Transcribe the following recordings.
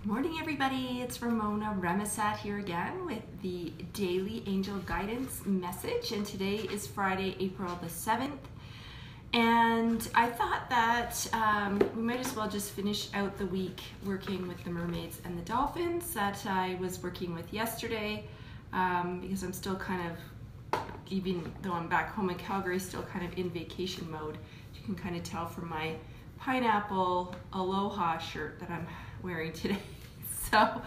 Morning everybody, it's Ramona Remisat here again with the Daily Angel Guidance message, and today is Friday, April the 7th, and I thought that we might as well just finish out the week working with the mermaids and the dolphins that I was working with yesterday, because I'm still kind of, even though I'm back home in Calgary, still kind of in vacation mode. You can kind of tell from my pineapple aloha shirt that I'm wearing today. So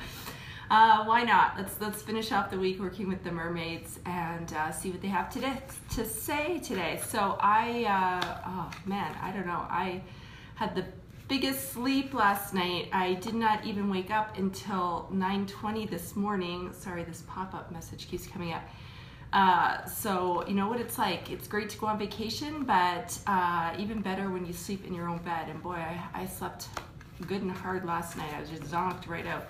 why not? Let's finish off the week working with the mermaids and see what they have to say today. So oh man, I don't know. I had the biggest sleep last night. I did not even wake up until 9:20 this morning. Sorry, this pop-up message keeps coming up. So you know what it's like. It's great to go on vacation, but even better when you sleep in your own bed. And boy, I slept good and hard last night. I was just zonked right out.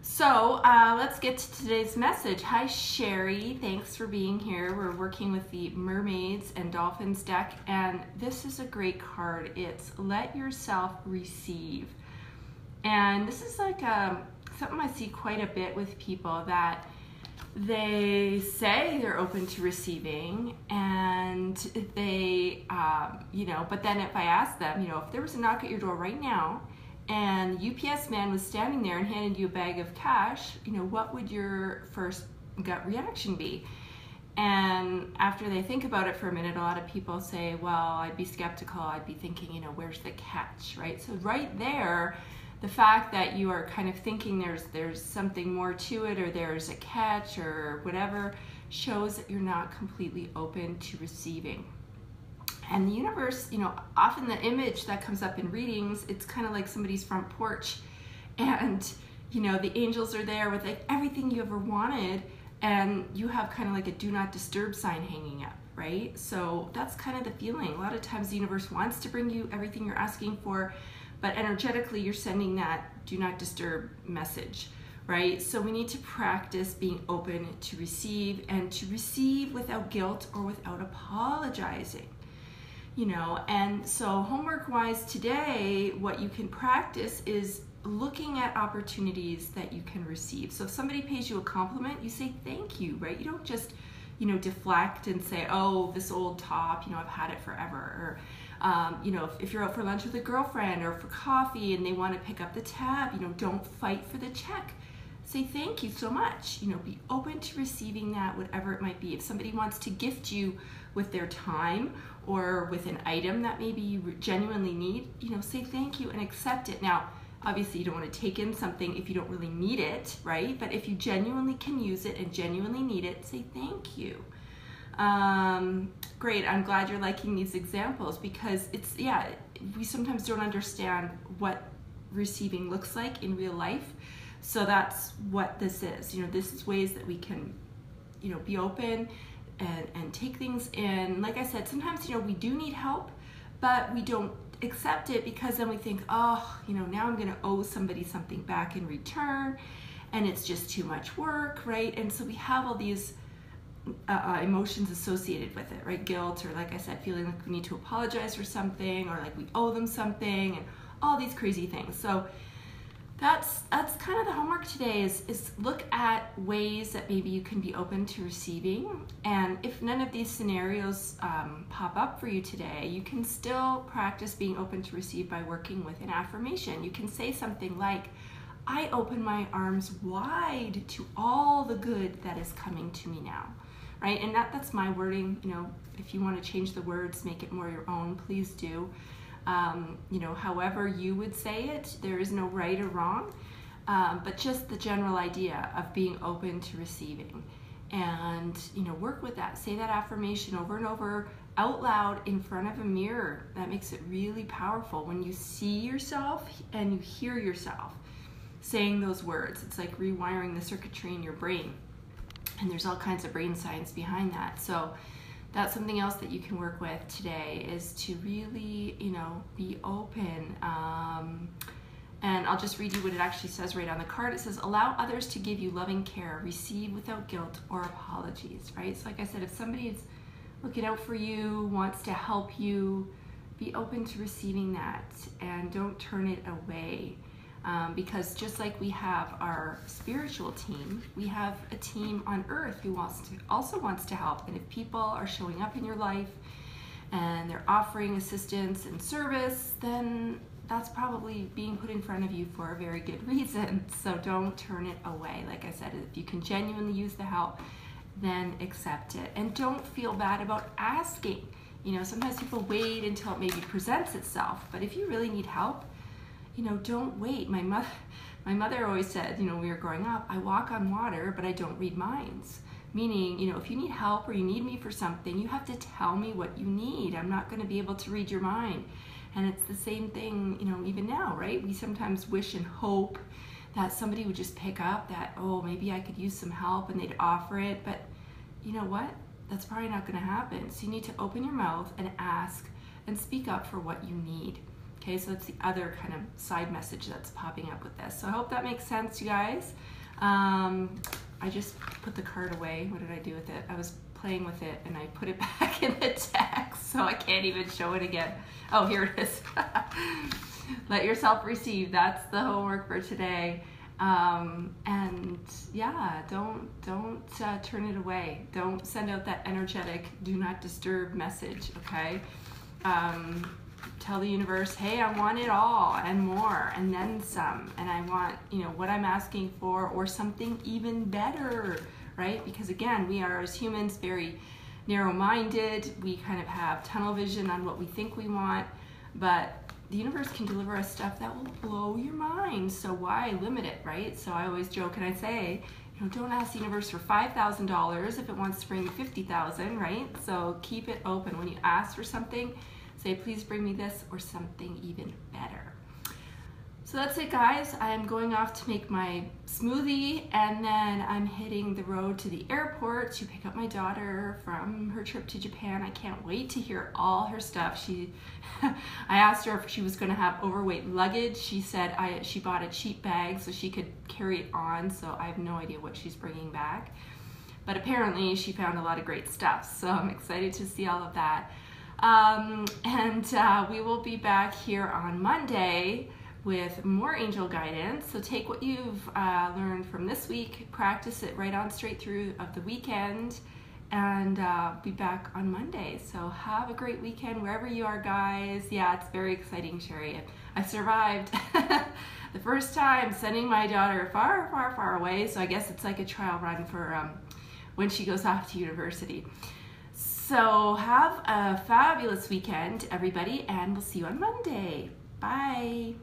So let's get to today's message. Hi Sherry, thanks for being here. We're working with the Mermaids and Dolphins deck, and this is a great card. It's Let Yourself Receive. And this is like something I see quite a bit with people, that they say they're open to receiving, and they, but then if I ask them, if there was a knock at your door right now and the UPS man was standing there and handed you a bag of cash, what would your first gut reaction be? And after they think about it for a minute, a lot of people say, well, I'd be skeptical. I'd be thinking, where's the catch, right? So right there, the fact that you are kind of thinking there's something more to it, or there's a catch or whatever, shows that you're not completely open to receiving. And the universe, often the image that comes up in readings, it's kind of like somebody's front porch, and the angels are there with like everything you ever wanted, and you have kind of like a do not disturb sign hanging up, right? So that's kind of the feeling. A lot of times the universe wants to bring you everything you're asking for, but energetically you're sending that do not disturb message, right? So we need to practice being open to receive, and to receive without guilt or without apologizing. And so homework wise today, what you can practice is looking at opportunities that you can receive. So if somebody pays you a compliment, you say thank you, right? You don't just, deflect and say, oh, this old top, I've had it forever. Or, if you're out for lunch with a girlfriend or for coffee and they want to pick up the tab, don't fight for the check. Say thank you so much. Be open to receiving that, whatever it might be. If somebody wants to gift you with their time or with an item that maybe you genuinely need, say thank you and accept it. Now, obviously you don't want to take in something if you don't really need it, right? But if you genuinely can use it and genuinely need it, say thank you. Great, I'm glad you're liking these examples, because we sometimes don't understand what receiving looks like in real life. So that's what this is. This is ways that we can, be open and take things in. Like I said, sometimes, we do need help, but we don't accept it because then we think, oh, now I'm going to owe somebody something back in return, and it's just too much work, right? And so we have all these emotions associated with it, right? Guilt, or like I said, feeling like we need to apologize for something, or like we owe them something, and all these crazy things. So that's kind of the homework today, is look at ways that maybe you can be open to receiving. And if none of these scenarios pop up for you today, you can still practice being open to receive by working with an affirmation. You can say something like, I open my arms wide to all the good that is coming to me now, right? And that's my wording. If you want to change the words, make it more your own, please do. However you would say it, there is no right or wrong, but just the general idea of being open to receiving, and, work with that. Say that affirmation over and over out loud in front of a mirror. That makes it really powerful. When you see yourself and you hear yourself saying those words, it's like rewiring the circuitry in your brain, and there's all kinds of brain science behind that. So that's something else that you can work with today, is to really, be open. And I'll just read you what it actually says right on the card. It says, allow others to give you loving care, receive without guilt or apologies, right? So like I said, if somebody is looking out for you, wants to help you, be open to receiving that, and don't turn it away. Because just like we have our spiritual team, we have a team on earth who also wants to help. And if people are showing up in your life and they're offering assistance and service, then that's probably being put in front of you for a very good reason. So don't turn it away. Like I said, if you can genuinely use the help, then accept it. And don't feel bad about asking. You know, sometimes people wait until it maybe presents itself. But if you really need help, you know, don't wait. My mother always said, you know, when we were growing up, I walk on water, but I don't read minds. Meaning, you know, if you need help or you need me for something, you have to tell me what you need. I'm not going to be able to read your mind. And it's the same thing, you know, even now, right? We sometimes wish and hope that somebody would just pick up that, oh, maybe I could use some help, and they'd offer it. But you know what? That's probably not going to happen. So you need to open your mouth and ask and speak up for what you need. Okay, so that's the other kind of side message that's popping up with this. So I hope that makes sense, you guys. I just put the card away. What did I do with it? I was playing with it and I put it back in the text, so I can't even show it again. Oh, here it is. Let yourself receive. That's the homework for today. And yeah, don't turn it away. Don't send out that energetic do not disturb message, okay? Tell the universe, hey, I want it all and more and then some, and I want, you know, what I'm asking for or something even better, right? Because again, we are as humans very narrow-minded. We kind of have tunnel vision on what we think we want, but the universe can deliver us stuff that will blow your mind. So why limit it, right? So I always joke and I say, you know, don't ask the universe for $5,000 if it wants to bring you $50,000, right? So keep it open. When you ask for something, say, please bring me this or something even better. So that's it, guys. I'm going off to make my smoothie, and then I'm hitting the road to the airport to pick up my daughter from her trip to Japan. I can't wait to hear all her stuff. I asked her if she was going to have overweight luggage. She said she bought a cheap bag so she could carry it on, so I have no idea what she's bringing back. But apparently she found a lot of great stuff, so I'm excited to see all of that. We will be back here on Monday with more angel guidance. So take what you've learned from this week, practice it right on straight through of the weekend, and be back on Monday. So have a great weekend wherever you are, guys. Yeah, it's very exciting, Sherry. I survived the first time sending my daughter far, far, far away. So I guess it's like a trial run for when she goes off to university. So have a fabulous weekend, everybody, and we'll see you on Monday. Bye.